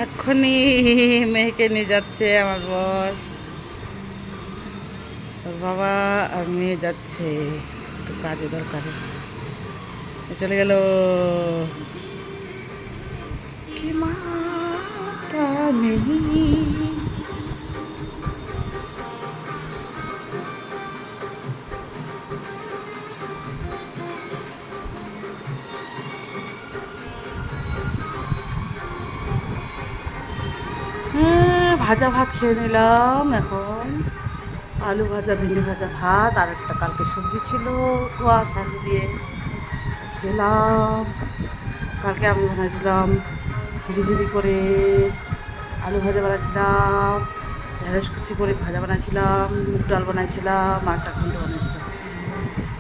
এক্ষুনি মেয়েকে নিয়ে যাচ্ছে আমার বর, ওর বাবা আর মেয়ে যাচ্ছে একটু কাজে দরকারে। চলে গেল। কি মাতা নেই। ভাজা ভাত খেয়ে নিলাম এখন। আলু ভাজা, ভেন্ডি ভাজা ভাত, আর একটা কালকে সবজি ছিল কুয়াশা আলু দিয়ে খেলাম। কালকে আমি বানাইছিলাম ঝিরি করে আলু ভাজা বানাচ্ছিলাম, ঢেঁড়স কুচি করে ভাজা বানাচ্ছিলাম, মুগ ডাল বানাইছিলাম, আর একটা ঘন্ট বানাইছিলাম।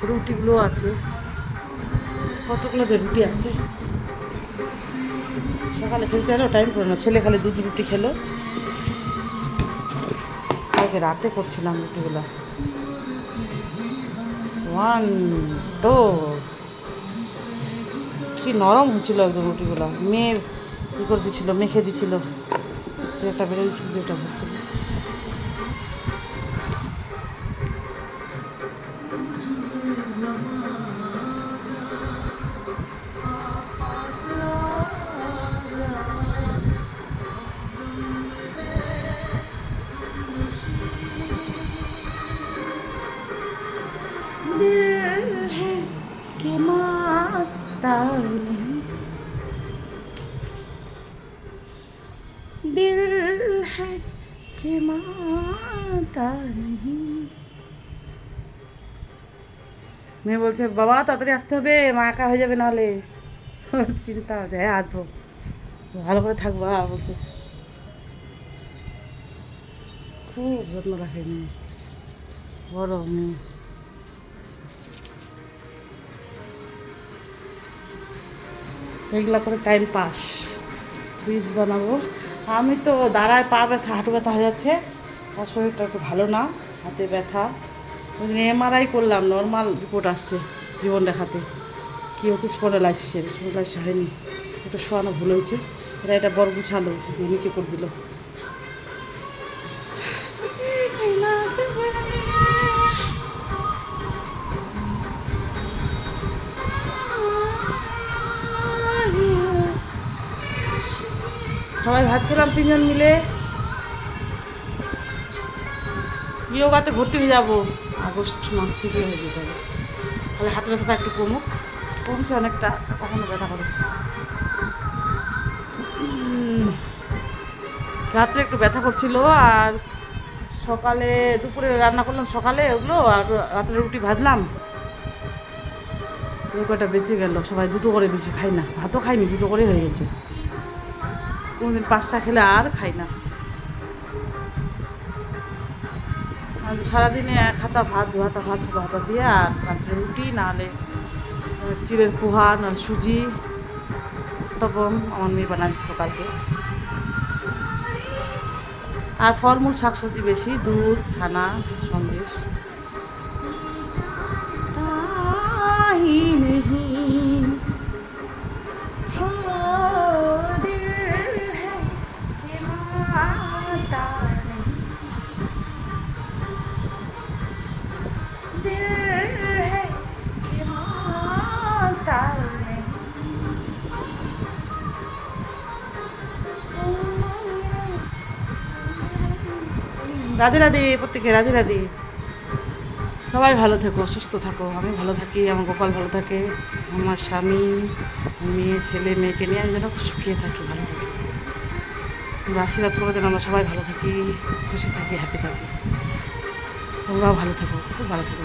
রুটিগুলো আছে, কতগুলো যে রুটি আছে। সকালে খেলতে গেলেও টাইম করে না, ছেলে খালি দুধ রুটি খেলো। কালকে রাতে করছিলাম রুটিগুলো। 1 2 কি নরম হয়েছিল একদম রুটিগুলো। মেয়ে কী করে দিচ্ছিল, মেখে দিচ্ছিল, দু একটা বেড়ে দিচ্ছিল, দুটা হচ্ছিল। दिल है कि मानता नहीं, दिल है कि मानता नहीं। মেয়ে বলছে বাবা তাড়াতাড়ি আসতে হবে, মা একা হয়ে যাবে নাহলে। চিন্তা হচ্ছে, হ্যাঁ আসবো, ভালো করে থাকবা বলছে। খুব যত্ন রাখে মেয়ে, বড় মেয়ে। এগুলা করে টাইম পাস। রিলস বানাবো। আমি তো দাঁড়ায়, পা ব্যথা, হাঁটু ব্যথা হয়ে যাচ্ছে, আর শরীরটা একটু ভালো না, হাতে ব্যথা। ওই জন্য এমআরআই করলাম, নর্মাল রিপোর্ট আসছে জীবন দেখাতে। কী হচ্ছে স্পন্ডালাইসিস হয়নি, একটু শোয়ানো ভুল হয়েছে। এটা বড় গুছালো দিয়ে নিচে করে দিল। সবাই ভাত খেলাম 3জন মিলে। ইয়োগাতে ভর্তি হয়ে যাবো, আগস্ট মাস থেকে হয়ে যেতে হবে। তাহলে হাতে ব্যথাটা একটু কমছে অনেকটা, কখনো ব্যথা করে। রাত্রে একটু ব্যথা করছিল, আর সকালে দুপুরে রান্না করলাম সকালে ওগুলো, আর রাত্রে রুটি ভাজলাম, কটা বেঁচে গেল। সবাই দুটো করে, বেশি খাই না, ভাতও খাইনি, দুটো করে হয়ে গেছে। কোনোদিন 5টা খেলে আর খাই না। সারাদিনে 1 হাতা ভাত, 2 হাতা ভাত, 2 হাতা দিয়ে, আর রাত্রে রুটি, নাহলে চিড়ের পোহা, নাহলে সুজি। তখন আমার মেয়ে বানাচ্ছিল কালকে। আর ফলমূল শাকসবজি বেশি, দুধ, ছানা, সন্দেশ। রাধে রাধে, প্রত্যেকে রাধে রাধে। সবাই ভালো থেকো, সুস্থ থাকো, আমি ভালো থাকি, আমার গোপাল ভালো থাকে, আমার স্বামী, মেয়ে, ছেলে মেয়েকে নিয়ে আমি যেন সুখিয়ে থাকি, ভালো থাকি। আশীর্বাদ করে দেন, আমরা সবাই ভালো থাকি, খুশি থাকি, হ্যাপি থাকি। তোমরাও ভালো থাকো, খুব ভালো থাকো।